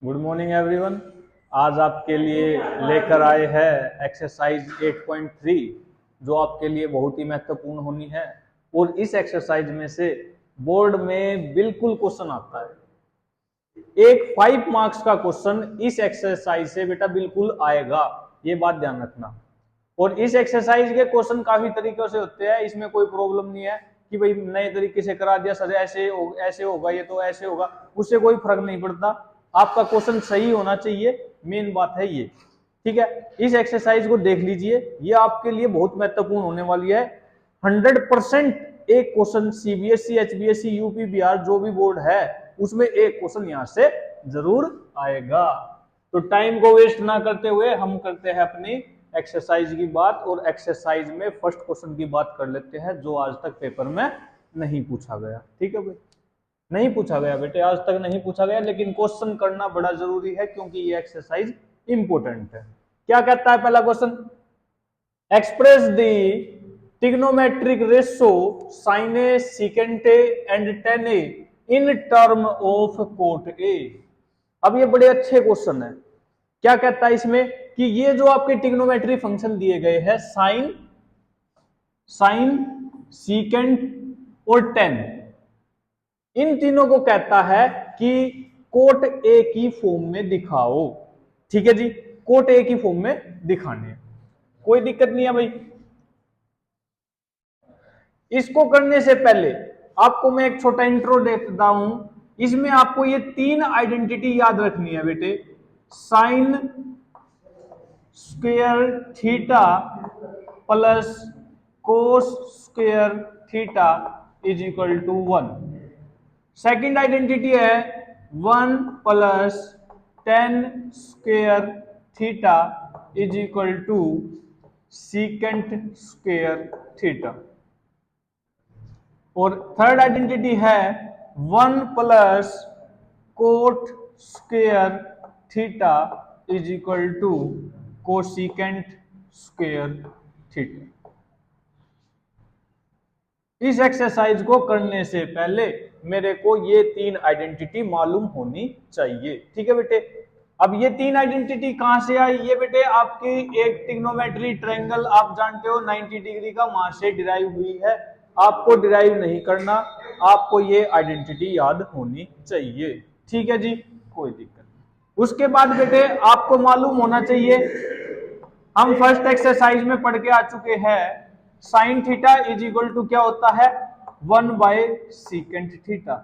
Good morning everyone. आज आपके लिए लेकर आए हैं एक्सरसाइज 8.3 जो आपके लिए बहुत ही महत्वपूर्ण होनी है। और इस एक्सरसाइज में से बोर्ड में बिल्कुल क्वेश्चन आता है। एक 5 मार्क्स का क्वेश्चन इस एक्सरसाइज से बेटा बिल्कुल आएगा, ये बात ध्यान रखना। और इस एक्सरसाइज के क्वेश्चन काफी तरीकों से होते हैं, इसमें कोई प्रॉब्लम नहीं है कि भाई नए तरीके से करा दिया सर, ऐसे होगा, ये तो ऐसे होगा, उससे कोई फर्क नहीं पड़ता। आपका क्वेश्चन सही होना चाहिए, मेन बात है ये। ठीक है, इस एक्सरसाइज को देख लीजिए, ये आपके लिए बहुत महत्वपूर्ण होने वाली है। 100% एक question CBSE, HBSE, UP, Bihar जो भी बोर्ड है उसमें एक क्वेश्चन यहां से जरूर आएगा। तो टाइम को वेस्ट ना करते हुए हम करते हैं अपनी एक्सरसाइज की बात, और एक्सरसाइज में फर्स्ट क्वेश्चन की बात कर लेते हैं जो आज तक पेपर में नहीं पूछा गया। ठीक है भाई, नहीं पूछा गया बेटे, आज तक नहीं पूछा गया, लेकिन क्वेश्चन करना बड़ा जरूरी है क्योंकि ये एक्सरसाइज इंपोर्टेंट है। क्या कहता है पहला question? Express the trigonometric ratio sin A, secant A and tan A in term of cot A. अब ये बड़े अच्छे क्वेश्चन है। क्या कहता है इसमें कि ये जो आपके ट्रिग्नोमेट्री फंक्शन दिए गए हैं साइन, सीकेंट और टेन, इन तीनों को कहता है कि कोट ए की फॉर्म में दिखाओ। ठीक है जी, कोट ए की फॉर्म में दिखाने, कोई दिक्कत नहीं है भाई। इसको करने से पहले आपको मैं एक छोटा इंट्रो देता हूं। इसमें आपको ये तीन आइडेंटिटी याद रखनी है बेटे। Sine square theta plus cos square theta is equal to 1। Second identity है 1 plus tan square theta is equal to secant square theta. और थर्ड आइडेंटिटी है 1 plus cot square theta is equal to cosecant square theta. इस exercise को करने से पहले मेरे को ये तीन आइडेंटिटी मालूम होनी चाहिए। ठीक है बेटे, अब ये तीन आइडेंटिटी कहां से आई? ये बेटे आपकी एक ट्रिग्नोमेट्री ट्रायंगल आप जानते हो 90 डिग्री का, वहां से डिराइव हुई है। आपको डिराइव नहीं करना, आपको ये आइडेंटिटी याद होनी चाहिए। ठीक है जी, कोई दिक्कत नहीं। उसके बाद बेटे आपको मालूम होना चाहिए, हम फर्स्ट एक्सरसाइज में पढ़ के आ चुके हैं, sine theta is equal to क्या होता है? 1 by secant theta,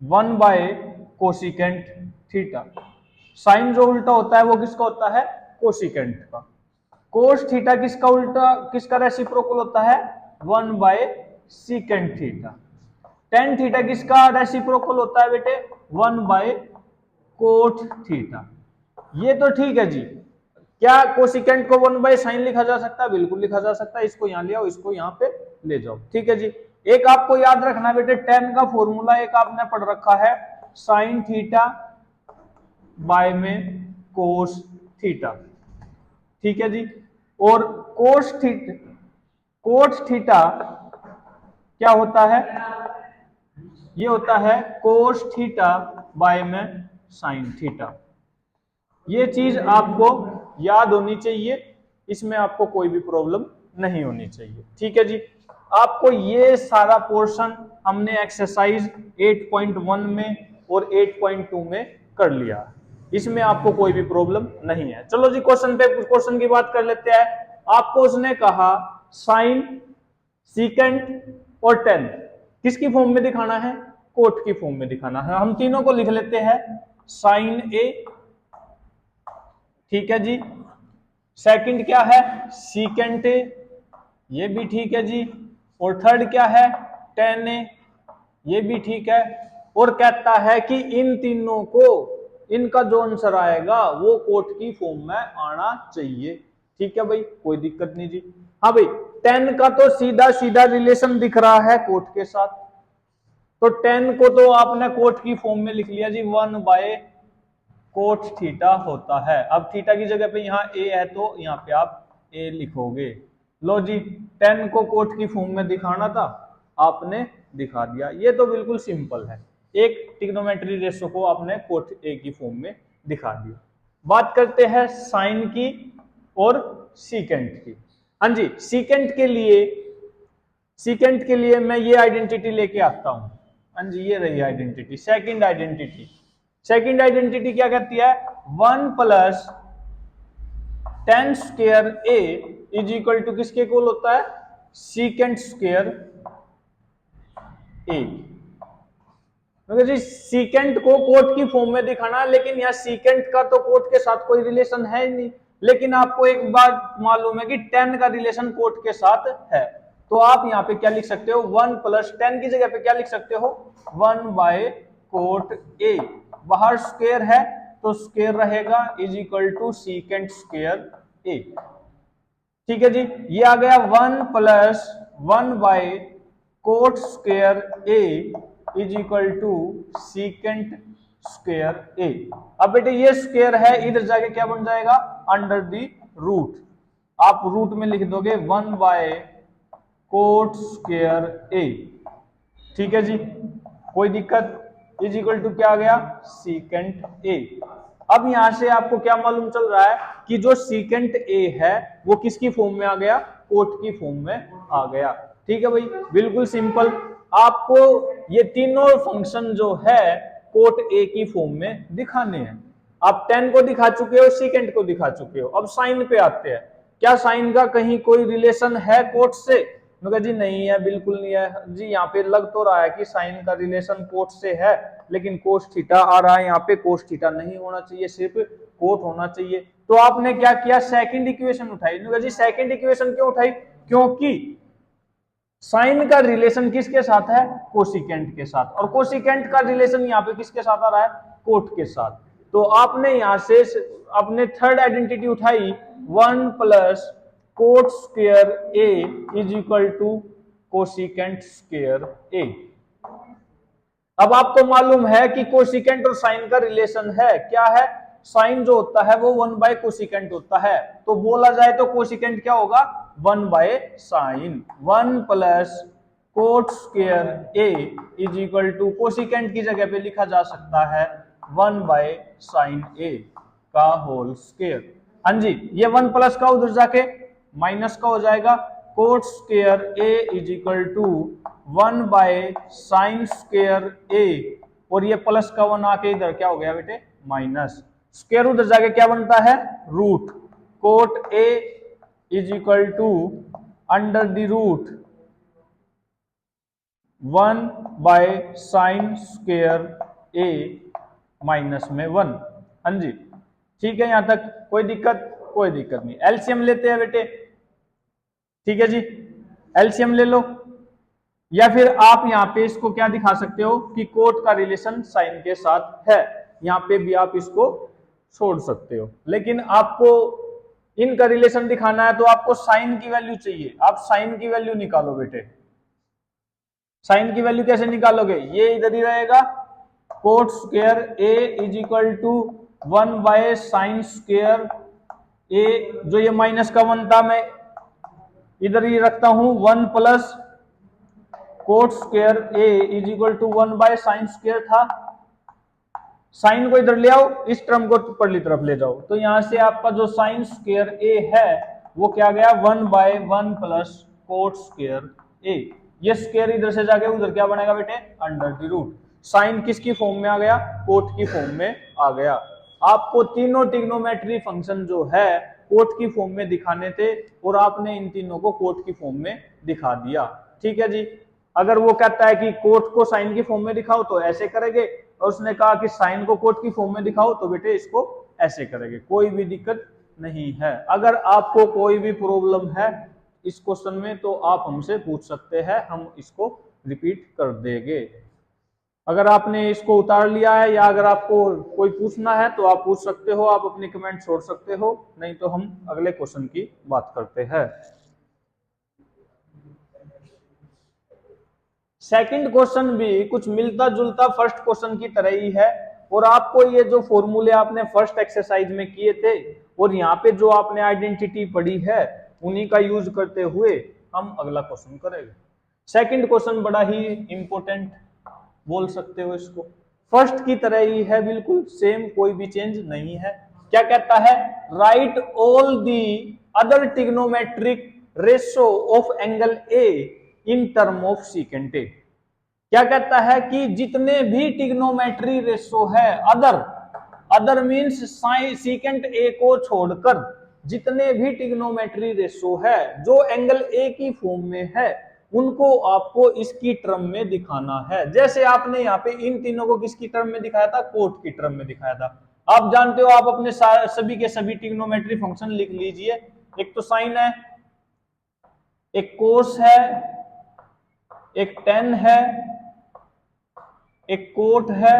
1 by cosecant theta. Sine जो उल्टा होता है वो किसका होता है? कोसिकेंट का। कोस थीटा किसका उल्टा, किसका रेसिप्रोकल होता है? 1 by secant theta. Tan theta किसका रेसिप्रोकल होता है बेटे? 1 बाय कोट थीटा। ये तो ठीक है जी। क्या कोसिकेंट को 1 बाय साइन लिखा जा सकता है? बिल्कुल लिखा जा सकता है। इसको यहां ले आओ, इसको यहां पे ले जाओ। ठीक है जी। एक आपको याद रखना बेटे, टेन का फॉर्मूला एक आपने पढ़ रखा है, साइन थीटा बाय में कोस थीटा। ठीक है जी। और कोस थीटा क्या होता है? ये होता है कोस थीटा बाय में साइन थीटा। ये चीज आपको याद होनी चाहिए, इसमें आपको कोई भी प्रॉब्लम नहीं होनी चाहिए। ठीक है जी। आपको ये सारा पोर्शन हमने एक्सरसाइज 8.1 में और 8.2 में कर लिया, इसमें आपको कोई भी प्रॉब्लम नहीं है। चलो जी, क्वेश्चन की बात कर लेते हैं। आपको उसने कहा साइन, सीकेंट और टेन किसकी फॉर्म में दिखाना है? कोट की फॉर्म में दिखाना है। हम तीनों को लिख लेते हैं, साइन ए, ठीक है जी। सेकंड क्या है? सीकेंट ए, ये भी ठीक है जी। और थर्ड क्या है? टेन ए, ये भी ठीक है। और कहता है कि इन तीनों को, इनका जो आंसर आएगा वो कोट की फॉर्म में आना चाहिए। ठीक है भाई, कोई दिक्कत नहीं जी। हाँ भाई, टेन का तो सीधा सीधा रिलेशन दिख रहा है कोट के साथ, तो टेन को तो आपने कोट की फॉर्म में लिख लिया जी, 1 बाय कोट थीटा होता है। अब थीटा की जगह पे यहाँ ए है तो यहाँ पे आप ए लिखोगे। लो जी, टेन को कोट की फॉर्म में दिखाना था, आपने दिखा दिया। ये तो बिल्कुल सिंपल है। एक ट्रिग्नोमेट्री रेशो को आपने कोट ए की फॉर्म में दिखा दिया। बात करते हैं साइन की और सीकेंट की। हाँ जी, सीकेंट के लिए मैं ये आइडेंटिटी लेके आता हूं। हाँ जी, ये रही identity, second identity. Second identity क्या कहती है? 1 plus tan square A is equal to किसके इक्वल होता है? Secant square a. जी सीकेंट को कोट की फॉर्म में दिखाना है, लेकिन यहाँ सीकेंट का तो कोट के साथ कोई रिलेशन है ही नहीं। लेकिन आपको एक बात मालूम है कि tan का रिलेशन कोट के साथ है, तो आप यहाँ पे क्या लिख सकते हो? 1 प्लस tan की जगह पे क्या लिख सकते हो? 1 बाय कोट ए। बाहर स्क्वायर है तो स्क्वायर रहेगा is equal to secant square A. ठीक है जी, ये आ गया 1 plus 1 by cot square A is equal to secant square A. अब बेटे ये स्क्वायर है, इधर जाके क्या बन जाएगा? Under the root. आप रूट में लिख दोगे 1 बाय कोट स्क्वायर ए। ठीक है जी, कोई दिक्कत? इज इक्वल टू क्या आ गया? Secant A. अब यहां से आपको क्या मालूम चल रहा है कि जो सीकेंट ए है वो किसकी फॉर्म में आ गया? कोट की फॉर्म में आ गया। ठीक है भाई, बिल्कुल सिंपल। आपको ये तीनों फंक्शन जो है कोट ए की फॉर्म में दिखाने हैं। आप tan को दिखा चुके हो, सीकेंट को दिखा चुके हो, अब साइन पे आते हैं। क्या साइन का कहीं कोई रिलेशन है कोट से? मैं जी नहीं है, बिल्कुल नहीं है जी। यहाँ पे लग तो रहा है कि साइन का रिलेशन कोट से है, लेकिन कोस थीटा आ रहा है यहाँ पे, कोस थीटा नहीं होना चाहिए, सिर्फ कोट होना चाहिए। तो आपने क्या किया? सेकंड इक्वेशन उठाई। जी सेकंड इक्वेशन क्यों उठाई? क्योंकि साइन का रिलेशन किसके साथ है? कोसिकेंट के साथ, और कोसिकेंट का रिलेशन यहाँ पे किसके साथ आ रहा है? कोट के साथ। तो आपने यहां से अपने थर्ड आइडेंटिटी उठाई 1 plus cot square A is equal to cosecant square A. अब आपको मालूम है कि कोसिकेंट और साइन का रिलेशन है, क्या है? साइन जो होता है वो 1 बाय कोसिकेंट होता है, तो बोला जाए तो कोसिकेंट क्या होगा? 1 by sine. 1 plus cot square A is equal to cosecant की जगह पे लिखा जा सकता है 1 बाय साइन ए का होल स्क्वायर। हाँ जी, ये 1 प्लस का उधर जाके माइनस का हो जाएगा। Cot square A is equal to 1 by sine square A, और ये प्लस का 1 आके इधर क्या हो गया बेटे? माइनस। स्क्वायर उधर जाके क्या बनता है? Root. Cot a is equal to under the root 1 by sine square A minus में 1। हाँ जी, ठीक है, यहां तक कोई दिक्कत? कोई दिक्कत नहीं। एलसीएम लेते हैं बेटे। ठीक है जी, एलसीएम ले लो, या फिर आप यहाँ पे इसको क्या दिखा सकते हो कि कोट का रिलेशन साइन के साथ है। यहाँ पे भी आप इसको छोड़ सकते हो, लेकिन आपको इनका रिलेशन दिखाना है तो आपको साइन की वैल्यू चाहिए। आप साइन की वैल्यू निकालो बेटे। साइन की वैल्यू कैसे निकालोगे? ये इधर ही रहेगा, cot square A is equal to 1 by sine square A. जो ये माइनस का 1 था मैं इधर ही रखता हूं, 1 plus cot square A is equal to 1 by sine square था। साइन को इधर ले आओ, इस टर्म को ऊपरली तरफ ले जाओ, तो यहां से आपका जो साइन स्क्वायर ए है वो क्या गया? 1 by 1 plus cot square a. ये स्क्वायर इधर से जाके उधर क्या बनेगा बेटे? Under the root. साइन किसकी फॉर्म में आ गया? कोट की फॉर्म में आ गया। आपको तीनों ट्रिग्नोमेट्री फंक्शन जो है कोट की फॉर्म में दिखाने थे, और आपने इन तीनों को कोट की फॉर्म में दिखा दिया। ठीक है जी, अगर वो कहता है कि कोट को साइन की फॉर्म में दिखाओ तो ऐसे करेंगे, और उसने कहा कि साइन को कोट की फॉर्म में दिखाओ तो बेटे इसको ऐसे करेंगे, कोई भी दिक्कत नहीं है। अगर आपको कोई भी प्रॉब्लम है इस क्वेश्चन में तो आप हमसे पूछ सकते हैं, हम इसको रिपीट कर देंगे। अगर आपने इसको उतार लिया है या अगर आपको कोई पूछना है तो आप पूछ सकते हो, आप अपने कमेंट छोड़ सकते हो, नहीं तो हम अगले क्वेश्चन की बात करते हैं। सेकंड क्वेश्चन भी कुछ मिलता जुलता फर्स्ट क्वेश्चन की तरह ही है, और आपको ये जो फॉर्मूले आपने फर्स्ट एक्सरसाइज में किए थे और यहाँ पे जो आपने आइडेंटिटी पढ़ी है उन्हीं का यूज करते हुए हम अगला क्वेश्चन करेंगे। सेकंड क्वेश्चन बड़ा ही इंपॉर्टेंट बोल सकते हो इसको। फर्स्ट की तरह ही है, बिल्कुल सेम, कोई भी चेंज नहीं है। क्या कहता है? Right all the other trigonometric ratio of angle A in term of secant A. क्या कहता है कि जितने भी ट्रिग्नोमेट्री रेशो है, अदर मींस सीकेंट ए को छोड़कर जितने भी ट्रिग्नोमेट्री रेशो है जो एंगल ए की फॉर्म में है, उनको आपको इसकी टर्म में दिखाना है। जैसे आपने यहाँ पे इन तीनों को किसकी टर्म में दिखाया था? कोट की टर्म में दिखाया था। आप जानते हो, आप अपने सभी के सभी ट्रिग्नोमेट्री फंक्शन लिख लीजिए। एक तो साइन है, एक कोस है, एक टेन है, एक कोट है,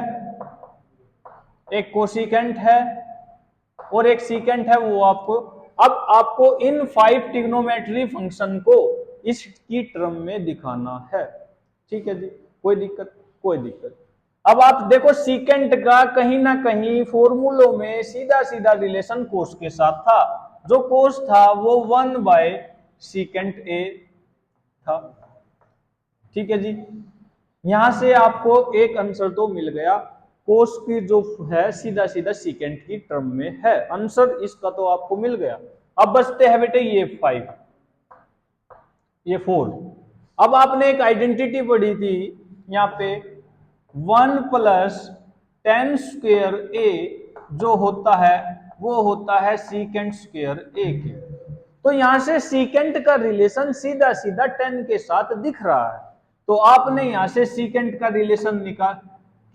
एक कोसिकेंट है और एक सीकेंट है। वो आपको, अब आपको इन 5 ट्रिग्नोमेट्री फंक्शन को इसकी टर्म में दिखाना है। ठीक है जी, कोई दिक्कत? कोई दिक्कत। अब आप देखो, सीकेंट का कहीं ना कहीं फॉर्मूलों में सीधा सीधा रिलेशन कोस के साथ था। जो कोस था वो 1 बाय सीकेंट ए था। ठीक है जी, यहां से आपको एक आंसर तो मिल गया। कोस की जो है सीधा सीधा सीकेंट की टर्म में है, आंसर इसका तो आपको मिल गया। अब बचते हैं बेटे ये 5, ये 4। अब आपने एक आइडेंटिटी पढ़ी थी यहाँ पे, 1 प्लस 10 स्क्वायर ए जो होता है वो होता है सीकेंट स्क्वायर ए के। तो यहां से सीकेंट का रिलेशन सीधा सीधा 10 के साथ दिख रहा है। तो आपने यहां से सीकेंट का रिलेशन निकाल,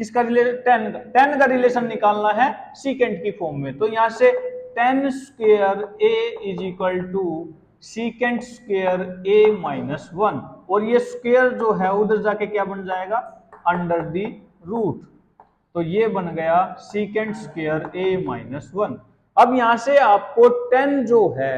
किसका रिलेशन? 10 का रिलेशन निकालना है सीकेंट की फॉर्म में। तो यहां से 10 square A is equal to secant square A minus 1, और ये स्क्वायर जो है उधर जाके क्या बन जाएगा? Under the root. तो ये बन गया सीकेंट स्क्वायर ए माइनस 1। अब यहां से आपको 10 जो है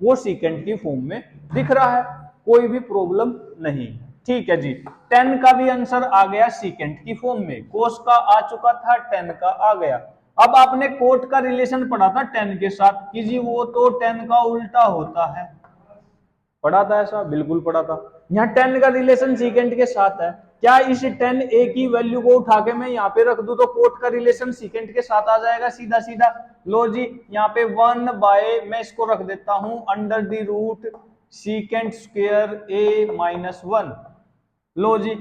वो सीकेंट की फॉर्म में दिख रहा है, कोई भी प्रॉब्लम नहीं। ठीक है जी, 10 का भी आंसर आ गया सीकेंट की फॉर्म में, कोस का आ चुका था, 10 का आ गया। अब आपने कोट का रिलेशन पढ़ा था 10 के साथ कि जी वो तो 10 का उल्टा होता है। पढ़ा था ऐसा? बिल्कुल पढ़ा था। यहाँ 10 का रिलेशन सीकेंट के साथ है। क्या इस 10 ए की वैल्यू को उठा के मैं यहाँ पे रख दूं तो कोट का रिलेशन सीकेंट के साथ आ जाएगा सीधा सीधा? लो जी, यहाँ पे 1 बाय, मैं इसको रख देता हूं under the root secant square A minus 1। लो जी,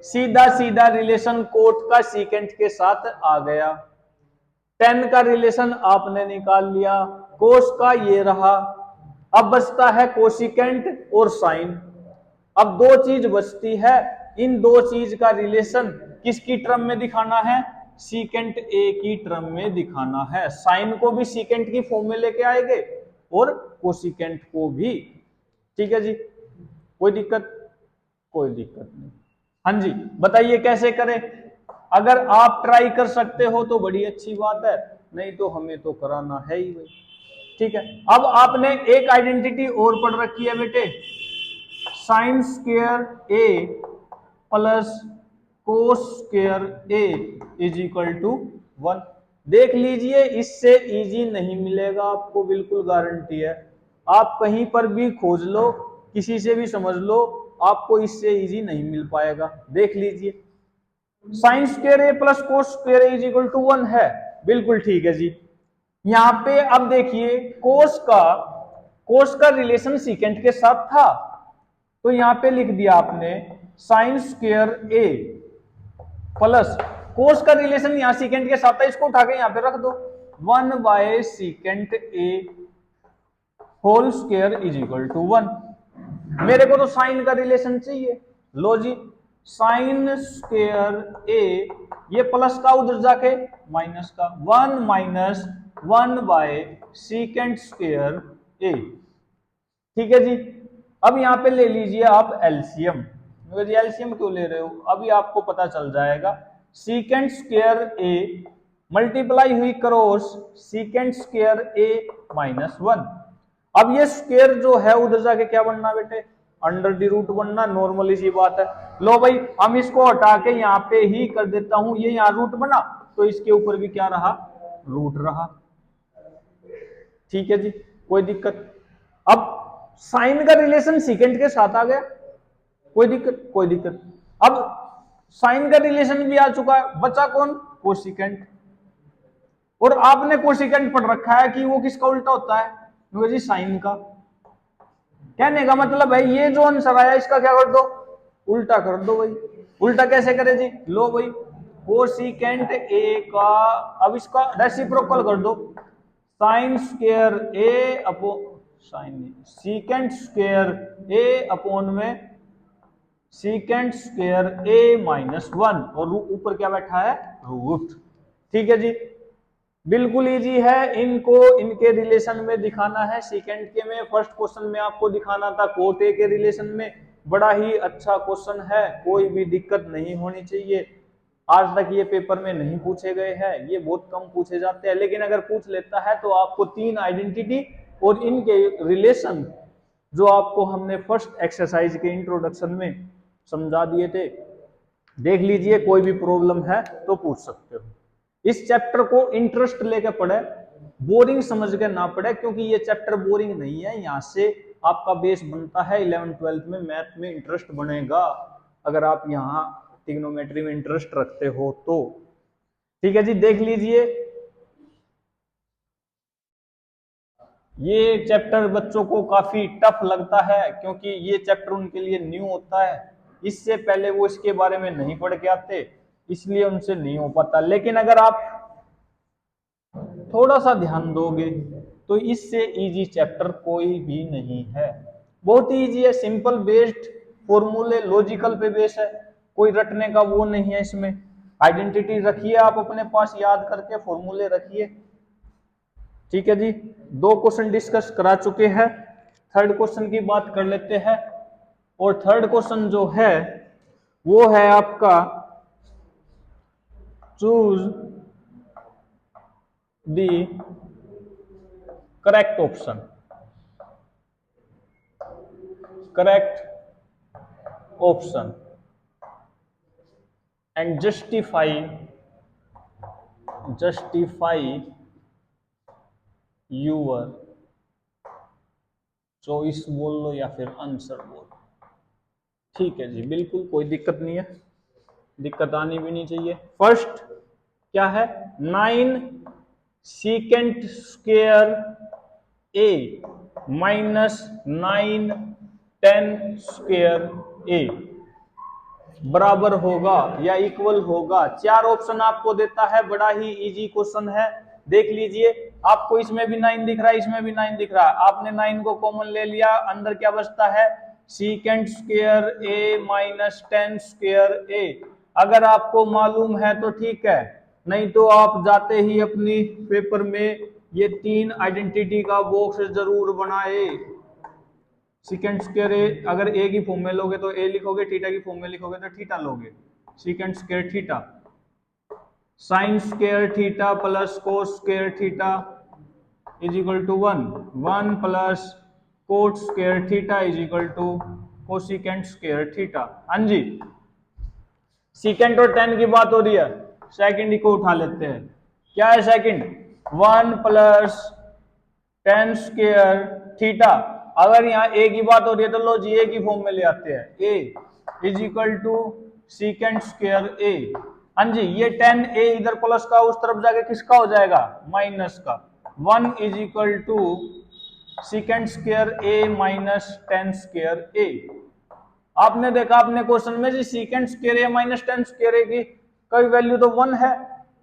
सीधा सीधा रिलेशन कोट का सीकेंट के साथ आ गया। 10 का रिलेशन आपने निकाल लिया, कोस का ये रहा। अब बचता है कोसिकेंट और साइन। अब दो चीज बचती है, इन दो चीज का रिलेशन किसकी टर्म में दिखाना है? सीकेंट ए की टर्म में दिखाना है। साइन को भी सीकेंट की फॉर्म में लेके आएंगे और कोसिकेंट को भी। ठीक है जी, कोई दिक्कत? कोई दिक्कत नहीं। हाँ जी, बताइए कैसे करें? अगर आप ट्राई कर सकते हो तो बड़ी अच्छी बात है, नहीं तो हमें तो कराना है ही भाई। ठीक है, अब आपने एक आइडेंटिटी और पढ़ रखी है बेटे, sine square a plus cos square A is equal to 1। देख लीजिए, इससे इजी नहीं मिलेगा आपको, बिल्कुल गारंटी है। आप कहीं पर भी खोज लो, किसी से भी समझ लो, आपको इससे इजी नहीं मिल पाएगा। देख लीजिए, sine square a plus cos square A is equal to 1 है, बिल्कुल ठीक है जी। यहां पे अब देखिए, कोस का रिलेशन सीकेंट के साथ था, तो यहां पे लिख दिया आपने साइन स्क्वायर ए प्लस कोस का रिलेशन यहां सीकेंट के साथ था, इसको उठा के यहां पे रख दो, 1 by secant a whole square is equal to 1। मेरे को तो साइन का रिलेशन चाहिए। लो जी, साइन स्क्वायर ए, ये प्लस का उधर जाके माइनस का, 1 minus 1 by secant square A. ठीक है जी, अब यहां पे ले लीजिए आप एलसीएम। जी एलसीएम क्यों ले रहे हो? अभी आपको पता चल जाएगा। सीकेंट स्क्वायर ए मल्टीप्लाई हुई क्रॉस सीकेंट स्क्वायर ए माइनस 1। अब ये स्क्वायर जो है उधर जाके क्या बनना बेटे? अंडर दी रूट बनना, नॉर्मली सी बात है। लो भाई, हम इसको हटा के यहाँ पे ही कर देता हूं, ये यहाँ रूट बना तो इसके ऊपर भी क्या रहा? रूट रहा। ठीक है जी, कोई दिक्कत? अब साइन का रिलेशन सीकेंट के साथ आ गया, कोई दिक्कत? कोई दिक्कत। अब साइन का रिलेशन भी आ चुका है, बचा कौन? कोसिकेंट। और आपने कोसिकेंट पढ़ रखा है कि वो किसका उल्टा होता है? जी साइन का। कहने का मतलब है ये जो आंसर आया इसका क्या कर दो? उल्टा कर दो भाई। उल्टा कैसे करे जी? लो भाई, कोसिकेंट ए का, अब इसका रेसिप्रोकल कर दो, साइन स्क्वायर ए अपॉन साइन सीकेंट स्क्वायर ए अपॉन में सीकेंट स्क्वायर ए माइनस 1 और ऊपर क्या बैठा है? रूट। ठीक है जी, बिल्कुल इजी है। इनको इनके रिलेशन में दिखाना है। सेकंड के में फर्स्ट क्वेश्चन में आपको दिखाना था कोट ए के रिलेशन में। बड़ा ही अच्छा क्वेश्चन है, कोई भी दिक्कत नहीं होनी चाहिए। आज तक ये पेपर में नहीं पूछे गए हैं, ये बहुत कम पूछे जाते हैं, लेकिन अगर पूछ लेता है तो आपको तीन आइडेंटिटी और इनके रिलेशन जो आपको हमने फर्स्ट एक्सरसाइज के इंट्रोडक्शन में समझा दिए थे, देख लीजिए। कोई भी प्रॉब्लम है तो पूछ सकते हो। इस चैप्टर को इंटरेस्ट लेकर पढ़े, बोरिंग समझ के ना पढ़े, क्योंकि ये चैप्टर बोरिंग नहीं है। यहाँ से आपका बेस बनता है 11th-12th में मैथ में इंटरेस्ट बनेगा, अगर आप यहाँ ट्रिग्नोमेट्री में इंटरेस्ट रखते हो तो। ठीक है जी, देख लीजिए। ये चैप्टर बच्चों को काफी टफ लगता है, क्योंकि ये चैप्टर उनके लिए न्यू होता है। इससे पहले वो इसके बारे में नहीं पढ़ के आते, इसलिए उनसे नहीं हो पाता। लेकिन अगर आप थोड़ा सा ध्यान दोगे तो इससे इजी चैप्टर कोई भी नहीं है। बहुत ही इजी है, सिंपल बेस्ड फॉर्मूले, लॉजिकल पे बेस है, कोई रटने का वो नहीं है इसमें। आइडेंटिटी रखिए आप अपने पास, याद करके फॉर्मूले रखिए। ठीक है जी, दो क्वेश्चन डिस्कस करा चुके हैं, थर्ड क्वेश्चन की बात कर लेते हैं। और थर्ड क्वेश्चन जो है वो है आपका choose the correct option. Correct option and justify your choice बोल लो या फिर आंसर बोल लो। ठीक है जी, बिल्कुल कोई दिक्कत नहीं है, दिक्कत आनी भी नहीं चाहिए। फर्स्ट क्या है? 9 सीकेंट स्क्वायर ए माइनस 9 10 स्क्वायर ए बराबर होगा या इक्वल होगा। चार ऑप्शन आपको देता है, बड़ा ही इजी क्वेश्चन है। देख लीजिए, आपको इसमें भी 9 दिख रहा है, इसमें भी 9 दिख रहा है, आपने 9 को कॉमन ले लिया, अंदर क्या बचता है? सीकेंट स्क्वायर ए माइनस 10 स्क्वायर ए। अगर आपको मालूम है तो ठीक है, नहीं तो आप जाते ही अपनी पेपर में ये तीन आइडेंटिटी का बॉक्स जरूर बनाए। सीकेंट स्क्वायर ए अगर ए की फॉर्म में लोगे तो ए लिखोगे, थीटा की फॉर्म में लिखोगे तो थीटा लोगे। Secant square theta, sine square theta plus cos square theta is equal to 1, 1 plus cot square theta is equal to cosecant square theta. हाँ जी, सीकेंट और टेन की बात हो रही है, सेकंड को उठा लेते हैं। क्या है सेकंड? 1 plus 10 square theta. अगर यहाँ ए की बात हो रही है तो लो जी ए की फॉर्म में ले आते हैं, A is equal to secant square A. हाँ जी, ये 10 ए इधर प्लस का उस तरफ जाके किसका हो जाएगा? माइनस का। 1 is equal to secant square A minus 10 square A. आपने देखा अपने क्वेश्चन में जी secant square A minus 10 square A की कोई वैल्यू तो 1 है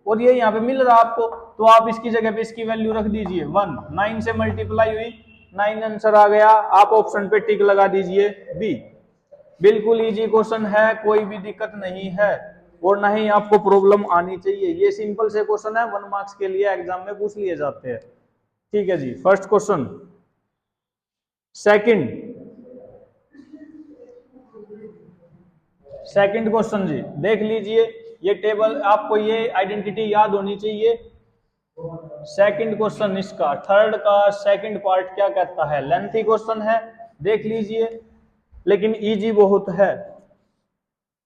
और ये यहाँ पे मिल रहा आपको, तो आप इसकी जगह पे इसकी वैल्यू रख दीजिए 1। 9 से मल्टीप्लाई हुई, 9 आंसर आ गया। आप ऑप्शन पे टिक लगा दीजिए बी। बिल्कुल इजी क्वेश्चन है, कोई भी दिक्कत नहीं है और ना ही आपको प्रॉब्लम आनी चाहिए। ये सिंपल से क्वेश्चन है, 1 मार्क्स के लिए एग्जाम में पूछ लिए जाते हैं। ठीक है जी, फर्स्ट क्वेश्चन। सेकंड क्वेश्चन जी, देख लीजिए। ये टेबल आपको, ये आइडेंटिटी याद होनी चाहिए। सेकंड क्वेश्चन इसका, थर्ड का सेकंड पार्ट क्या कहता है? लेंथी क्वेश्चन है, देख लीजिए, लेकिन इजी बहुत है।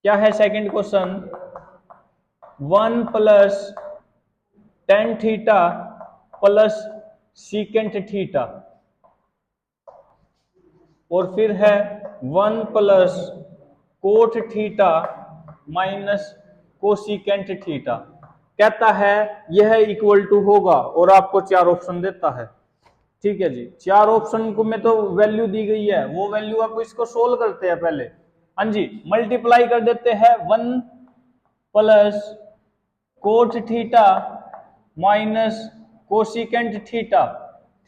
क्या है second question? 1 plus 10 theta plus secant theta, और फिर है 1 plus cot theta minus cosecant theta, कहता है यह इक्वल टू होगा और आपको 4 ऑप्शन देता है। ठीक है जी, 4 ऑप्शन को में तो वैल्यू दी गई है, वो वैल्यू आप इसको सोल्व करते हैं पहले। हाँ जी, मल्टीप्लाई कर देते हैं 1 plus cot theta minus cosecant theta.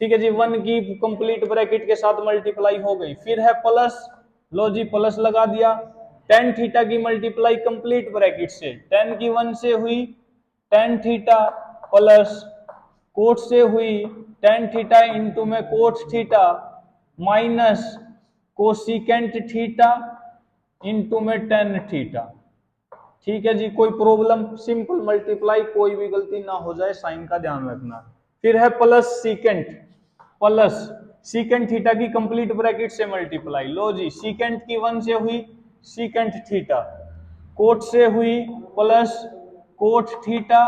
ठीक है जी, 1 की कंप्लीट ब्रैकेट के साथ मल्टीप्लाई हो गई, फिर है प्लस, लो जी प्लस लगा दिया, टेन थीटा की मल्टीप्लाई कंप्लीट ब्रैकेट से, 10 की 1 से हुई टेन थीटा प्लस कोट से हुई टेन थीटा इंटू में cot theta minus cosecant theta into में टेन थीटा। ठीक है जी, कोई प्रॉब्लम? सिंपल मल्टीप्लाई, कोई भी गलती ना हो जाए, साइन का ध्यान रखना। फिर है प्लस सीकेंट थीटा की कंप्लीट ब्रैकेट से मल्टीप्लाई, लो जी सीकेंट की 1 से हुई सीकेंट थीटा, कोट से हुई plus cot theta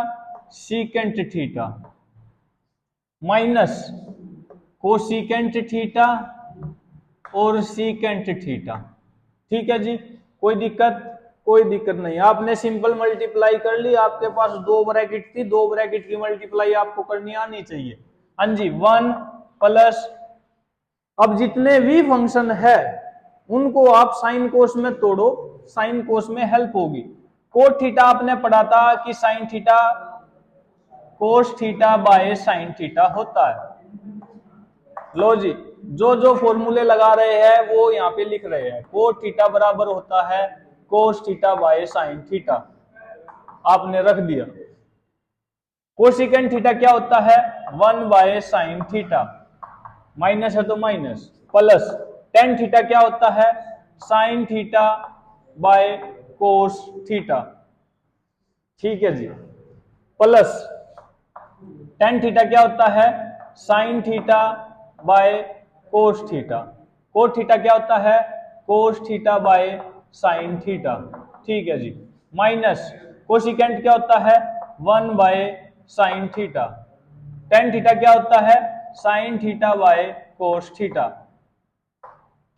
secant theta minus cosecant theta और सीकेंट थीटा। ठीक है जी, कोई दिक्कत? कोई दिक्कत नहीं, आपने सिंपल मल्टीप्लाई कर ली, आपके पास 2 ब्रैकेट थी, 2 ब्रैकेट की मल्टीप्लाई आपको करनी आनी चाहिए। हाँ जी, 1 प्लस, अब जितने भी फंक्शन है उनको आप साइन कोस में तोड़ो, साइन कोस में हेल्प होगी। कोट थीटा आपने पढ़ा था कि sign theta cos theta by sine theta होता है। लो जी, जो जो फॉर्मूले लगा रहे हैं वो यहाँ पे लिख रहे हैं। कोट थीटा बराबर होता है कोस थीटा बाय साइन थीटा, आपने रख दिया। कोसिकेंट थीटा क्या होता है? 1 बाय साइन थीटा, माइनस है तो माइनस, प्लस टेन थीटा क्या होता है? Sign theta by cos theta. ठीक है जी, प्लस टेन थीटा क्या होता है? Sign theta by cos theta. Cos theta क्या होता है? कोस थीटा बाय साइन थीटा। ठीक है जी, माइनस कोसिकेंट क्या होता है? 1 by sine theta. Tan theta क्या होता है? Sign theta by cos theta.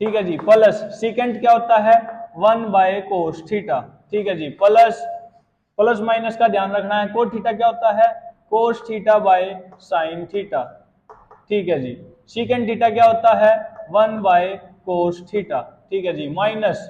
ठीक है जी, प्लस सीकेंट क्या होता है? 1 बाय कोस थीटा। ठीक है जी, प्लस प्लस माइनस का ध्यान रखना है। कोस थीटा क्या होता है? कोस थीटा बाय साइन थीटा। ठीक है जी, सीकेंट थीटा क्या होता है? 1 बाय कोस थीटा। ठीक है जी, माइनस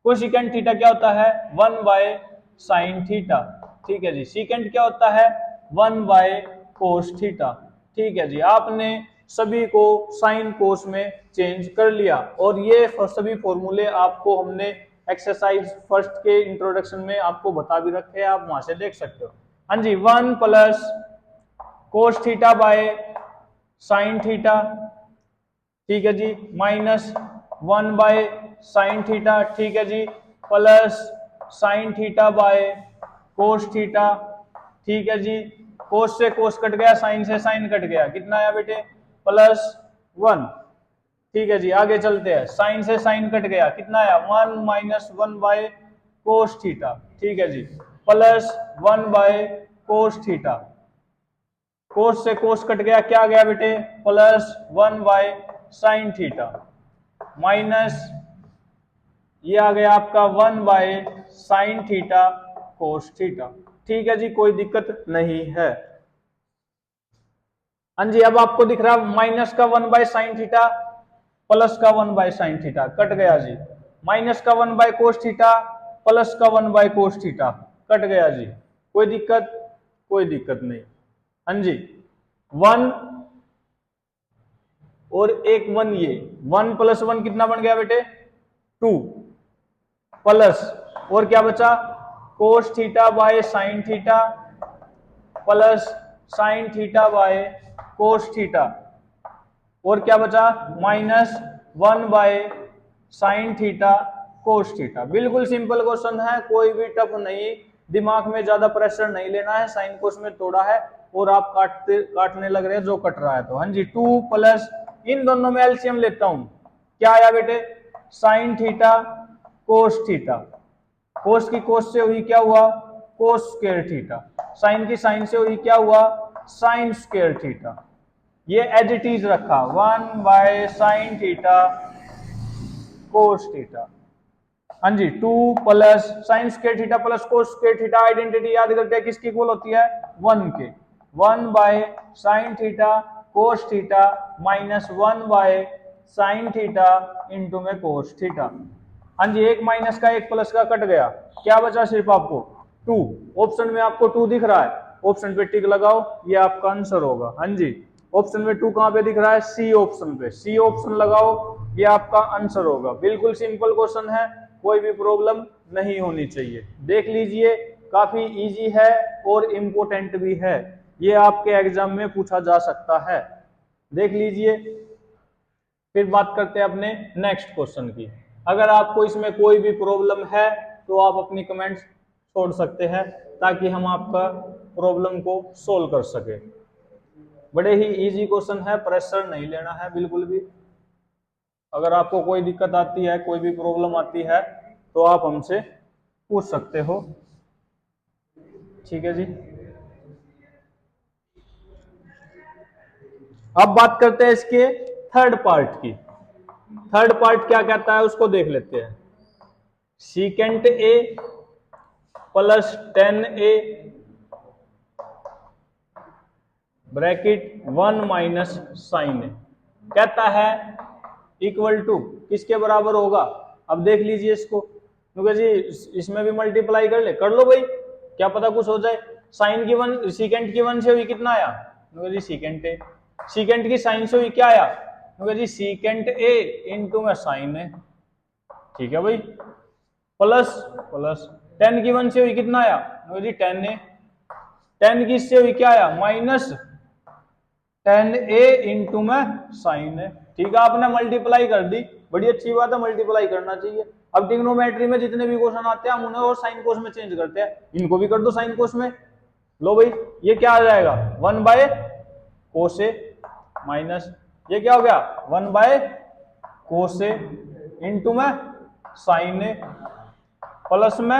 कोसिकेंट थीटा क्या होता है? 1 बाय साइन थीटा। ठीक है जी, सीकेंट क्या होता है? 1 बाय कोस थीटा। ठीक है जी, आपने सभी को साइन कोस में चेंज कर लिया, और ये सभी फॉर्मूले आपको हमने एक्सरसाइज फर्स्ट के इंट्रोडक्शन में आपको बता भी रखे हैं, आप वहां से देख सकते हो। हाँ जी, 1 plus cos theta by sine theta. ठीक है जी, माइनस 1 बाय साइन थीटा। ठीक है जी, plus sine theta by cos theta. ठीक है जी, कोस से कोस कट गया, साइन से साइन कट गया, कितना आया बेटे? +1। ठीक है जी, आगे चलते हैं, साइन से साइन कट गया, कितना आया? 1 माइनस 1 बाय कोस थीटा। ठीक है जी, +1 बाय कोस थीटा। कोस से कोस कट गया, क्या आ गया बेटे? +1 बाय साइन थीटा, माइनस ये आ गया आपका 1 by sine theta cos theta. ठीक है जी, कोई दिक्कत नहीं है। हाँ जी, अब आपको दिख रहा है माइनस का 1 बाय साइन थीटा, प्लस का 1 बाय साइन थीटा, कट गया जी। माइनस का 1 बाय कोस थीटा, प्लस का 1 बाय कोस थीटा, कट गया जी। कोई दिक्कत? कोई दिक्कत नहीं। हाँ जी, 1 और एक 1, ये 1 + 1 कितना बन गया बेटे? 2, प्लस और क्या बचा? कोस theta by sine theta plus sine theta by cos theta, और क्या बचा? -1 by sine theta cos theta. बिल्कुल सिंपल क्वेश्चन है, कोई भी टफ नहीं, दिमाग में ज्यादा प्रेशर नहीं लेना है। साइन कोस में तोड़ा है और आप काटने लग रहे हैं जो कट रहा है। तो हाँ जी, 2 प्लस, इन दोनों में एलसीएम लेता हूं, क्या आया बेटे? Sine theta cos theta. Cos की कोस से हुई क्या हुआ? Cos square theta. साइन की साइन से हुई क्या हुआ? Sine square theta. ये एज इट इज रखा, 1 by sine theta cos theta. हाँ जी 2 plus sine square theta plus cos square theta, identity याद करते हैं किसकी इक्वल होती है 1 के, 1 by sine theta cos theta minus 1 by sine theta into में कोस थीटा। हाँ जी एक माइनस का एक प्लस का कट गया, क्या बचा सिर्फ आपको 2। ऑप्शन में आपको 2 दिख रहा है, ऑप्शन पे टिक लगाओ, ये आपका आंसर होगा। हाँ जी ऑप्शन में 2 कहां पे दिख रहा है, सी ऑप्शन पे, सी ऑप्शन लगाओ, ये आपका आंसर होगा। बिल्कुल सिंपल क्वेश्चन है, कोई भी प्रॉब्लम नहीं होनी चाहिए। देख लीजिए काफी इजी है और इम्पोर्टेंट भी है, ये आपके एग्जाम में पूछा जा सकता है। देख लीजिए फिर बात करते हैं अपने नेक्स्ट क्वेश्चन की। अगर आपको इसमें कोई भी प्रॉब्लम है तो आप अपनी कमेंट्स छोड़ सकते हैं ताकि हम आपका प्रॉब्लम को सोल्व कर सके। बड़े ही इजी क्वेश्चन है, प्रेशर नहीं लेना है बिल्कुल भी। अगर आपको कोई दिक्कत आती है, कोई भी प्रॉब्लम आती है तो आप हमसे पूछ सकते हो, ठीक है जी। अब बात करते हैं इसके थर्ड पार्ट की। थर्ड पार्ट क्या कहता है उसको देख लेते हैं। Secant A plus 10a bracket 1 minus sine A कहता है इक्वल टू किसके बराबर होगा। अब देख लीजिए इसको, क्योंकि जी इसमें भी मल्टीप्लाई कर ले, कर लो भाई, क्या पता कुछ हो जाए। साइन की 1 सीकेंट की 1 से हुई कितना आया, क्योंकि जी सीकेंट ए, सीकेंट की साइन से हुई क्या आया, क्योंकि जी सीकेंट ए इंटू में साइन है, ठीक है भाई, प्लस प्लस 10 की 1 से हुई कितना आया, क्योंकि जी 10a, 10 की इससे हुई क्या आया माइनस 10a इंटू में साइन है, ठीक है। आपने मल्टीप्लाई कर दी, बड़ी अच्छी बात है, मल्टीप्लाई करना चाहिए। अब ट्रिग्नोमेट्री में जितने भी क्वेश्चन आते हैं हम उन्हें और साइन कोस में चेंज करते हैं, इनको भी कर दो साइन कोस में। लो भाई ये क्या आ जाएगा 1 बाय कोस ए माइनस ये क्या हो गया 1 बाय कोस ए इंटू में साइन ए प्लस में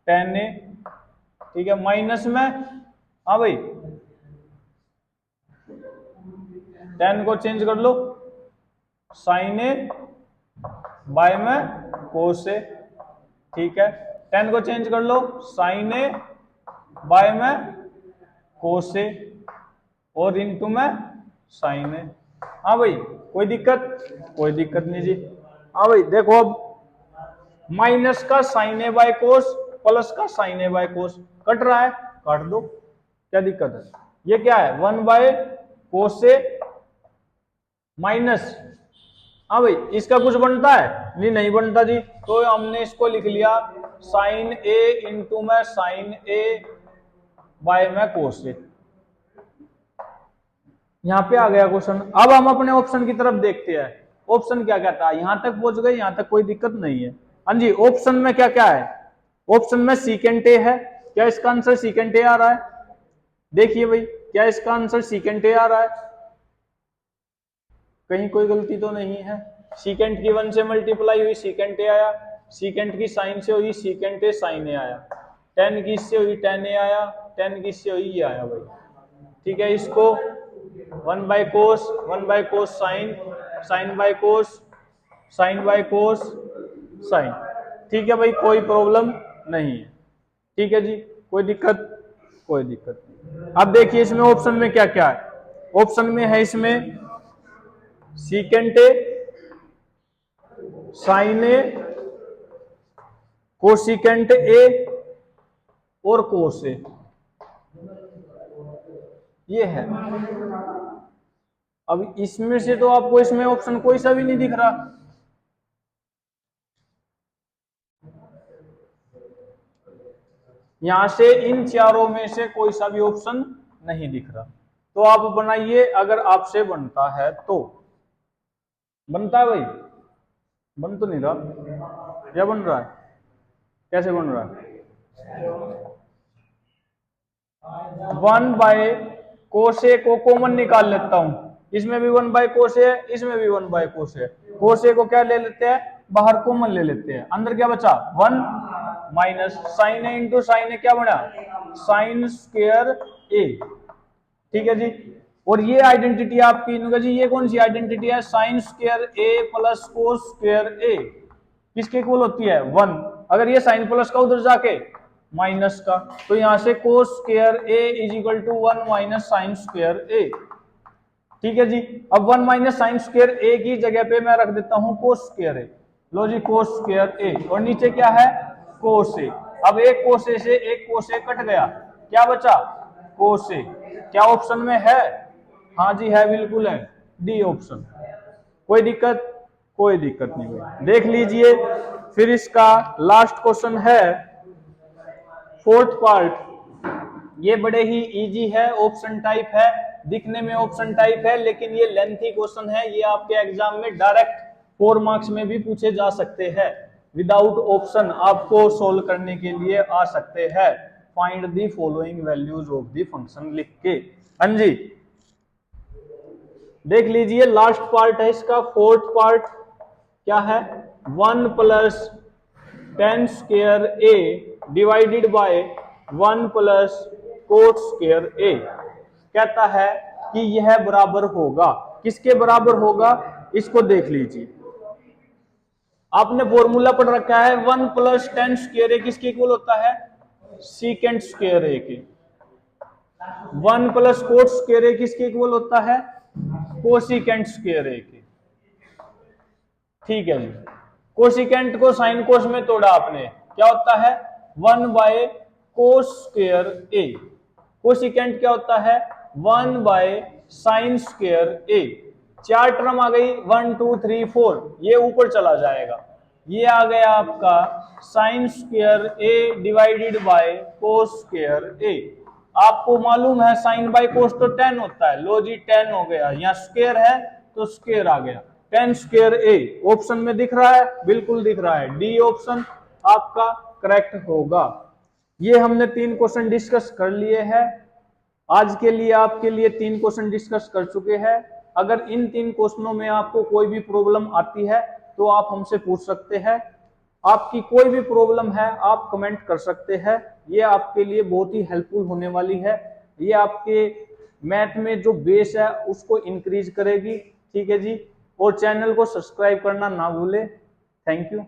10a, ठीक है, माइनस में, हाँ भाई 10 को चेंज कर लो साइन ए बाय में कोस ए, ठीक है, 10 को चेंज कर लो साइन ए बाय में कोस ए और इंटू में साइन ए। हाँ भाई कोई दिक्कत, कोई दिक्कत नहीं जी। हाँ भाई देखो अब माइनस का sine A by cos plus का sine A by cos cut रहा है, काट दो, क्या दिक्कत है। ये क्या है 1 बाय कोस ए माइनस, हाँ भाई इसका कुछ बनता है नहीं, नहीं बनता जी, तो हमने इसको लिख लिया साइन ए इंटू में साइन ए बाय में कोस ए। यहां पे आ गया क्वेश्चन। अब हम अपने ऑप्शन की तरफ देखते हैं, ऑप्शन क्या कहता है। यहां तक पहुंच गए, यहां तक कोई दिक्कत नहीं है। हाँ जी ऑप्शन में क्या क्या है, ऑप्शन में सीकेंट ए है, क्या इसका आंसर सीकेंट ए आ रहा है, देखिए भाई क्या इसका आंसर सीकेंट ए आ रहा है, कहीं कोई गलती तो नहीं है। सीकेंट की 1 से मल्टीप्लाई हुई सीकेंट ए आया, सीकेंट की साइन से हुई सीकेंट ए साइन ए आया, 10 की इससे हुई 10a आया, 10 की इससे हुई ये आया भाई, ठीक है। इसको 1 by cos, 1 by cos sine, sine by cos, sine by cos sine, ठीक है भाई कोई प्रॉब्लम नहीं है, ठीक है जी, कोई दिक्कत, कोई दिक्कत नहीं। अब देखिए इसमें ऑप्शन में क्या क्या है, ऑप्शन में है इसमें secant a, sine a, cosecant a और कोस ए, ये है। अब इसमें से तो आपको इसमें ऑप्शन कोई सा भी नहीं दिख रहा, यहां से इन चारों में से कोई सा भी ऑप्शन नहीं दिख रहा, तो आप बनाइए अगर आपसे बनता है तो। बनता है भाई, बन तो नहीं रहा, क्या बन रहा है, कैसे बन रहा है 1 बाय कोस ए को कॉमन निकाल लेता हूं, इसमें भी 1 बाय कोस ए, इसमें भी 1 बाय कोस ए, कोस ए को क्या ले लेते हैं बाहर कॉमन ले लेते हैं, अंदर क्या बचा 1 माइनस साइन ए इंटू साइन ए क्या बना साइन स्क्वायर ए, ठीक है जी। और ये आइडेंटिटी आपकी जी, ये कौन सी आइडेंटिटी है sign square a plus cos square ए, किसके इक्वल होती है 1। अगर ये साइन प्लस का उधर जाके माइनस का, तो यहां से cos square A is equal to 1 minus sine square A. ठीक है जी। अब 1 माइनस साइन स्क्वायर ए की जगह पे मैं रख देता हूं कोस square A. Low ji cos square A, और नीचे क्या है कोस ए। अब एक कोस ए से एक कोस ए कट गया, क्या बचा कोस ए। क्या ऑप्शन में है? हाँ जी है, बिल्कुल है, डी ऑप्शन। कोई दिक्कत? कोई दिक्कत नहीं हुई। देख लीजिए फिर इसका लास्ट क्वेश्चन है, फोर्थ पार्ट। ये बड़े ही इजी है, ऑप्शन टाइप है, दिखने में ऑप्शन टाइप है, लेकिन ये लेंथी क्वेश्चन है। ये आपके एग्जाम में डायरेक्ट 4 मार्क्स में भी पूछे जा सकते हैं। विदाउट ऑप्शन आपको सोल्व करने के लिए आ सकते हैं। Find the following values of the function लिख के। हाँ जी देख लीजिए लास्ट पार्ट है इसका, फोर्थ पार्ट। क्या है 1 plus tan square A divided by 1 plus cot square A. कहता है कि यह बराबर होगा, किसके बराबर होगा, इसको देख लीजिए। आपने फॉर्मूला पढ़ रखा है 1 प्लस tan स्क्वायर ए किसके इक्वल होता है सीकेंट स्क्वायर ए के। 1 प्लस कोट स्क्वायर ए किसके इक्वल होता है कोसिकेंट स्क्वायर ए के। ठीक है जी। कोसिकेंट को साइन कोस में तोड़ा आपने, क्या होता है 1 by cos square A. Cosecant क्या होता है 1 by sine square A. 4 term आ गई 1 2 3 4, ये ऊपर चला जाएगा। ये आ गया आपका sine square A divided by cos square A. आपको मालूम है साइन बाय कोस तो tan होता है, लो जी tan हो गया, यहाँ स्क्वायर है तो स्क्वायर आ गया, tan स्क्वायर ए। ऑप्शन में दिख रहा है, बिल्कुल दिख रहा है, डी ऑप्शन आपका करेक्ट होगा। ये हमने 3 क्वेश्चन डिस्कस कर लिए हैं। आज के लिए आपके लिए 3 क्वेश्चन डिस्कस कर चुके हैं। अगर इन 3 क्वेश्चनों में आपको कोई भी प्रॉब्लम आती है तो आप हमसे पूछ सकते हैं। आपकी कोई भी प्रॉब्लम है आप कमेंट कर सकते हैं। ये आपके लिए बहुत ही हेल्पफुल होने वाली है। ये आपके मैथ में जो बेस है उसको इंक्रीज करेगी। ठीक है जी। और चैनल को सब्सक्राइब करना ना भूले। Thank you.